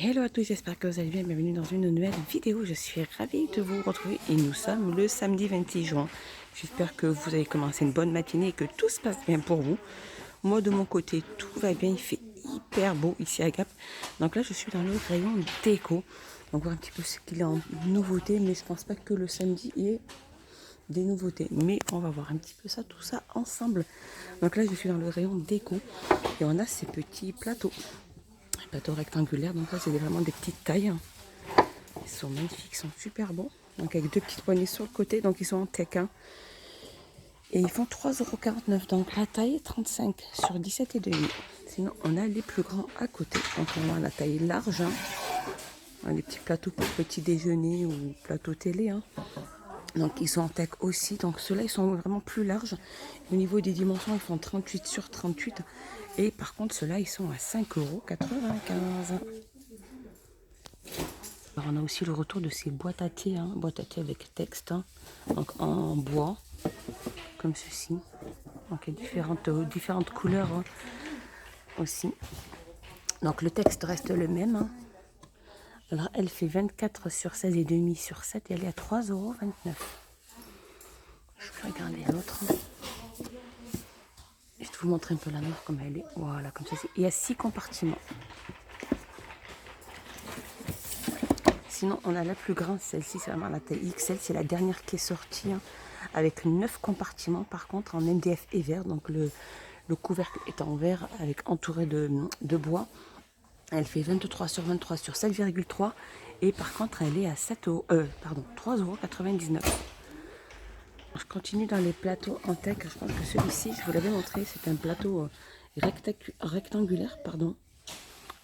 Hello à tous, j'espère que vous allez bien, bienvenue dans une nouvelle vidéo. Je suis ravie de vous retrouver et nous sommes le samedi 26 juin. J'espère que vous avez commencé une bonne matinée et que tout se passe bien pour vous. Moi de mon côté, tout va bien, il fait hyper beau ici à Gap. Donc là je suis dans le rayon déco. Donc voir un petit peu ce qu'il y a en nouveauté, mais je pense pas que le samedi il y ait des nouveautés. Mais on va voir un petit peu ça, tout ça ensemble. Donc là je suis dans le rayon déco et on a ces petits plateaux. Plateau rectangulaire, donc là c'est vraiment des petites tailles. Ils sont magnifiques, ils sont super bons. Donc avec deux petites poignées sur le côté, donc ils sont en tech. Et ils font 3,49 €. Donc la taille 35 sur 17,5. Sinon on a les plus grands à côté. Donc on a la taille large. Les petits plateaux pour petit déjeuner ou plateau télé. Donc ils sont en tech aussi. Donc ceux-là ils sont vraiment plus larges. Au niveau des dimensions, ils font 38 sur 38. Et par contre ceux-là ils sont à 5,95 €. Alors, on a aussi le retour de ces boîtes à thé, boîtes à thé avec texte, donc en bois, comme ceci. Donc il y a différentes couleurs aussi. Donc le texte reste le même. Alors elle fait 24 sur 16,5 sur 7 et elle est à 3,29 €. Je vais regarder l'autre. Je vais vous montrer un peu la noire comme elle est. Voilà, comme ceci. Il y a 6 compartiments. Sinon, on a la plus grande, celle-ci, c'est vraiment la taille XL. C'est la dernière qui est sortie, avec 9 compartiments, par contre, en MDF et verre. Donc, le couvercle est en verre, avec entouré de bois. Elle fait 23 sur 23 sur 7,3. Et par contre, elle est à 3,99 €. Je continue dans les plateaux en tech. Je pense que celui-ci, je vous l'avais montré, c'est un plateau rectangulaire,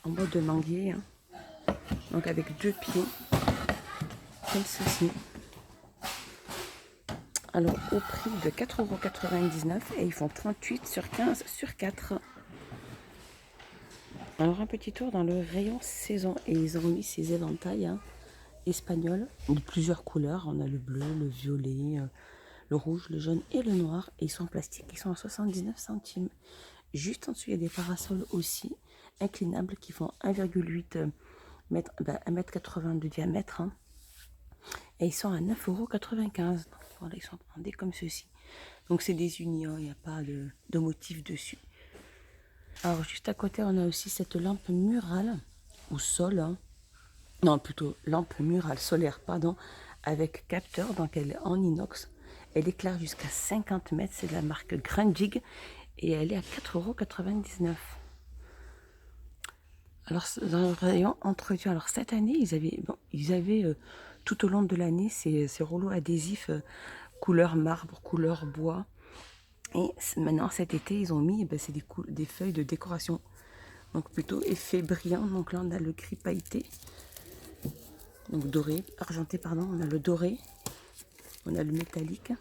en bois de manguier. Donc avec 2 pieds, comme ceci. Alors au prix de 4,99 € et ils font 38 sur 15 sur 4. Alors un petit tour dans le rayon saison et ils ont mis ces éventails espagnols de plusieurs couleurs. On a le bleu, le violet, le rouge, le jaune et le noir. Et ils sont en plastique, ils sont à 79 centimes. Juste en dessous, il y a des parasols aussi inclinables qui font 1,8 m, 1,80 m de diamètre. Et ils sont à 9,95 €. Voilà, ils sont brandés comme ceci. Donc c'est des unis, il n'y a pas de motif dessus. Alors juste à côté, on a aussi cette lampe murale, ou sol. Non, plutôt lampe murale solaire, avec capteur. Donc elle est en inox. Elle éclaire jusqu'à 50 mètres. C'est de la marque Grundig. Et elle est à 4,99 €. Alors dans le rayon entretien, alors cette année, ils avaient tout au long de l'année ces rouleaux adhésifs couleur marbre, couleur bois. Et maintenant cet été, ils ont mis c'est des feuilles de décoration. Donc plutôt effet brillant. Donc là on a le gris pailleté. Donc doré, argenté pardon. On a le doré. On a le métallique.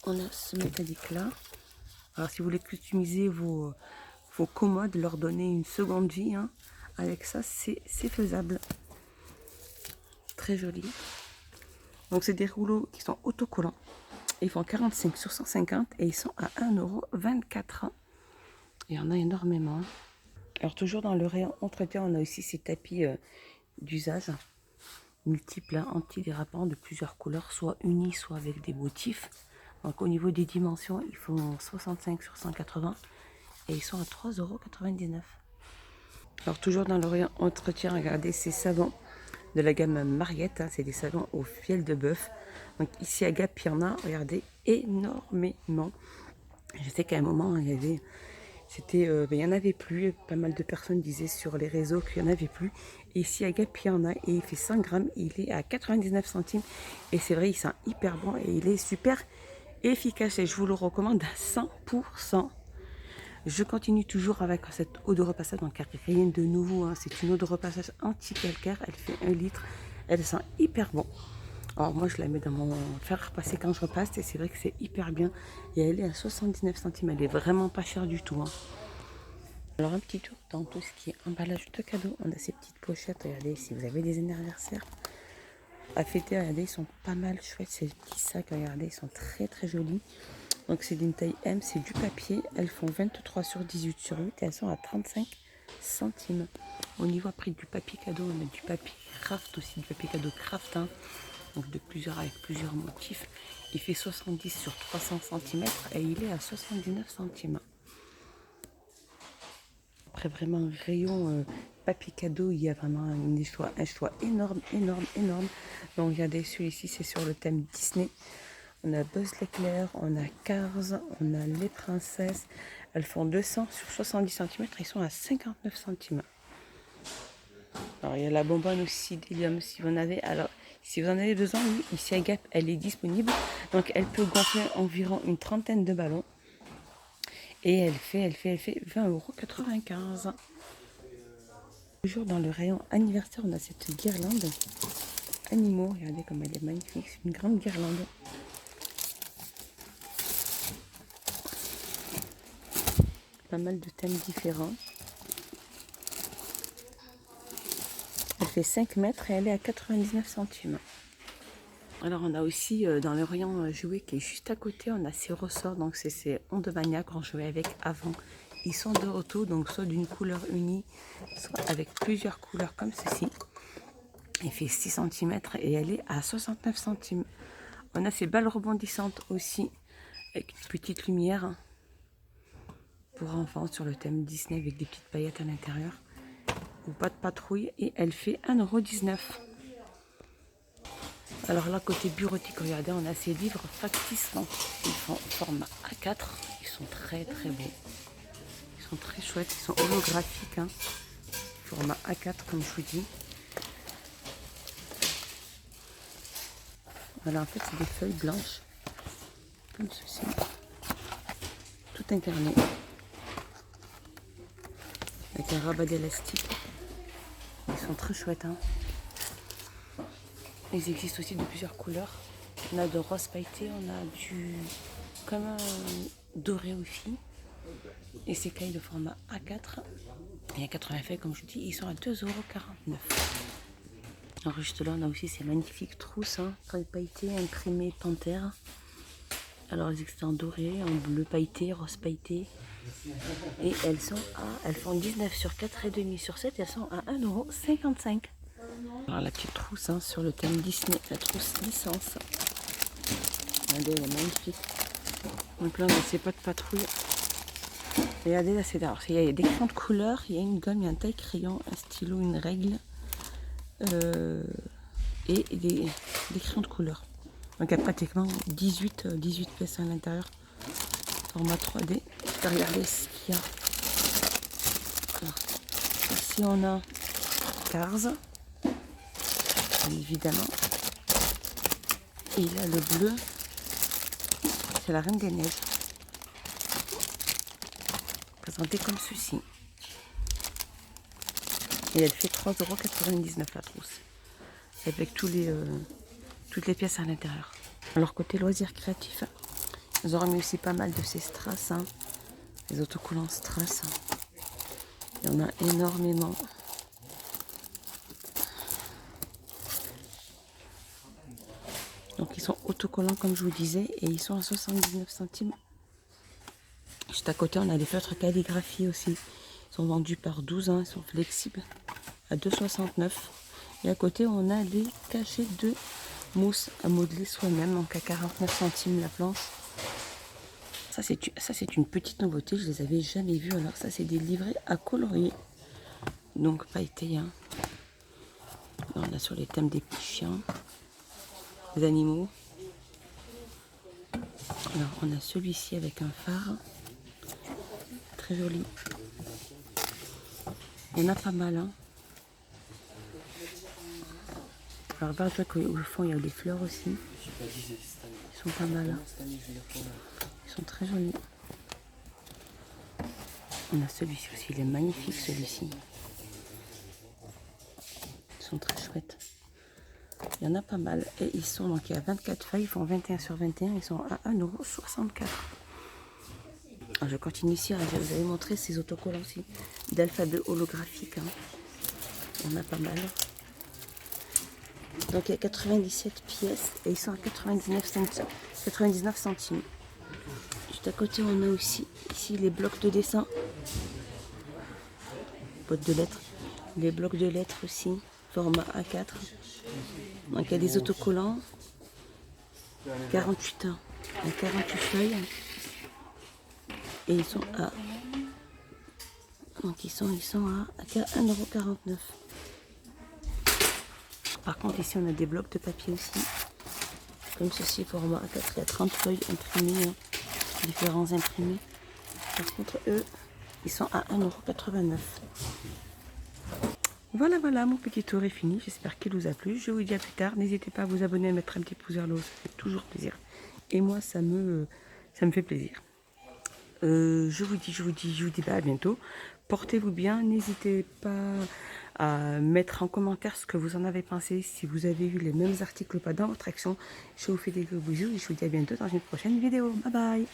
On a ce métallique là. Alors si vous voulez customiser vos commodes, leur donner une seconde vie, avec ça c'est faisable. Très joli. Donc c'est des rouleaux qui sont autocollants. Ils font 45 sur 150 et ils sont à 1,24 €. Il y en a énormément. Alors toujours dans le rayon entretien, on a aussi ces tapis d'usage multiples, antidérapants de plusieurs couleurs, soit unis, soit avec des motifs. Donc au niveau des dimensions, ils font 65 sur 180 et ils sont à 3,99 €. Alors toujours dans le rayon entretien, regardez ces savons de la gamme Mariette, c'est des savons au fiel de bœuf. Donc ici à Gap, il y en a, regardez, énormément. Je sais qu'à un moment, il y en avait plus. Pas mal de personnes disaient sur les réseaux qu'il n'y en avait plus. Et ici à Gap, il y en a et il fait 100 grammes. Il est à 99 centimes. Et c'est vrai, il sent hyper bon et il est super efficace. Et je vous le recommande à 100%. Je continue toujours avec cette eau de repassage, donc rien de nouveau, c'est une eau de repassage anti-calcaire, elle fait 1 litre, elle sent hyper bon. Alors moi je la mets dans mon fer à repasser quand je repasse et c'est vrai que c'est hyper bien. Et elle est à 79 centimes, elle est vraiment pas chère du tout. Alors un petit tour dans tout ce qui est emballage de cadeaux, on a ces petites pochettes, regardez si vous avez des anniversaires à fêter, regardez ils sont pas mal chouettes ces petits sacs, regardez ils sont très très jolis. Donc c'est d'une taille M, c'est du papier. Elles font 23 sur 18 sur 8 et elles sont à 35 centimes. Au niveau après du papier cadeau, on a du papier craft aussi, du papier cadeau craft, hein. Donc avec plusieurs motifs. Il fait 70 sur 300 cm et il est à 79 centimes. Après vraiment un rayon papier cadeau, il y a vraiment un choix énorme. Donc regardez, celui-ci c'est sur le thème Disney. On a Buzz l'éclair, on a Cars, on a les princesses. Elles font 200 sur 70 cm, ils sont à 59 centimes. Alors il y a la bonbonne aussi d'hélium si vous en avez. Alors si vous en avez besoin, oui, ici à Gap, elle est disponible. Donc elle peut gonfler environ une trentaine de ballons. Et elle fait 20,95 €. Toujours dans le rayon anniversaire, on a cette guirlande animaux. Regardez comme elle est magnifique. C'est une grande guirlande. Pas mal de thèmes différents. Elle fait 5 mètres et elle est à 99 centimes. Alors on a aussi dans le rayon jouets qui est juste à côté, on a ces ressorts. Donc c'est ces ondes maniaques qu'on jouait avec avant. Ils sont de retour, donc soit d'une couleur unie, soit avec plusieurs couleurs comme ceci. Elle fait 6 cm et elle est à 69 centimes. On a ces balles rebondissantes aussi, avec une petite lumière pour enfants sur le thème Disney avec des petites paillettes à l'intérieur. Ou pas de patrouille et elle fait 1,19 €. Alors là, côté bureautique, regardez, on a ces livres factices. Donc, ils font format A4. Ils sont très beaux. Ils sont très chouettes. Ils sont holographiques. Hein. Format A4, comme je vous dis. Voilà, en fait, c'est des feuilles blanches. Comme ceci. Tout incarné. Avec un rabat d'élastique. Ils sont très chouettes. Hein. Ils existent aussi de plusieurs couleurs. On a de rose pailleté, on a du comme un doré aussi. Et ces cailles de format A4. Il y a 80 feuilles, comme je vous dis, ils sont à 2,49 €. Alors juste là, on a aussi ces magnifiques trousses, hein, pailletées, imprimées panthère. Alors elles existent en doré, en bleu pailleté, rose pailleté. Et elles font 19 sur 4,5 sur 7, elles sont à 1,55 €. Alors la petite trousse hein, sur le thème Disney, la trousse licence. Regardez, elle est magnifique. Donc là, on a ces potes patrouille. Regardez, là, il y a des crayons de couleur, il y a une gomme, il y a un taille-crayon, un stylo, une règle et des crayons de couleur. Donc il y a pratiquement 18 pièces à l'intérieur. Format 3D. Je vais regarder ce qu'il y a. Alors, ici, on a Cars. Évidemment. Et là, le bleu, c'est la Reine des Neiges. Présentée comme ceci. Et elle fait 3,99 € la trousse. Avec toutes les pièces à l'intérieur. Alors, côté loisirs créatifs, ils auront mis aussi pas mal de ces strass. Hein, les autocollants strass. Hein. Il y en a énormément. Donc ils sont autocollants comme je vous disais et ils sont à 79 centimes. Juste à côté on a des feutres calligraphie aussi. Ils sont vendus par 12, hein, ils sont flexibles à 2,69 €. Et à côté on a des cachets de mousse à modeler soi-même, donc à 49 centimes la planche. Ça c'est une petite nouveauté, je les avais jamais vus. Alors ça c'est des livrets à colorier. Donc pailletés. Hein. On a sur les thèmes des petits chiens. Les animaux. Alors on a celui-ci avec un phare très joli. Il y en a pas mal. Hein. Alors là, au fond il y a des fleurs aussi. Ils sont pas mal. Hein. Ils sont très jolis. On a celui-ci aussi, il est magnifique celui-ci. Ils sont très chouettes. Il y en a pas mal. Et ils sont, donc il y a 24 feuilles, ils font 21 sur 21, ils sont à 1,64 €. Alors je continue ici, je vous avais montré ces autocollants aussi, d'alphabet holographique. Hein. Il y en a pas mal. Donc il y a 97 pièces et ils sont à 99 centimes. Juste à côté, on a aussi ici les blocs de dessin. Boîte de lettres. Les blocs de lettres aussi, format A4. Donc il y a des autocollants. 48 ans, 48 feuilles. Et ils sont à... Donc ils sont à 1,49 €. Par contre ici on a des blocs de papier aussi. Comme ceci, format A4, il y a 30 feuilles imprimées, différents imprimés. Par contre eux, ils sont à 1,89 €. Voilà, voilà, mon petit tour est fini. J'espère qu'il vous a plu. Je vous dis à plus tard. N'hésitez pas à vous abonner, à mettre un petit pouce vers le haut. Ça fait toujours plaisir. Et moi, ça me fait plaisir. Je vous dis à bientôt. Portez-vous bien. N'hésitez pas à mettre en commentaire ce que vous en avez pensé. Si vous avez eu les mêmes articles ou pas dans votre action. Je vous fais des gros bisous et je vous dis à bientôt dans une prochaine vidéo. Bye bye.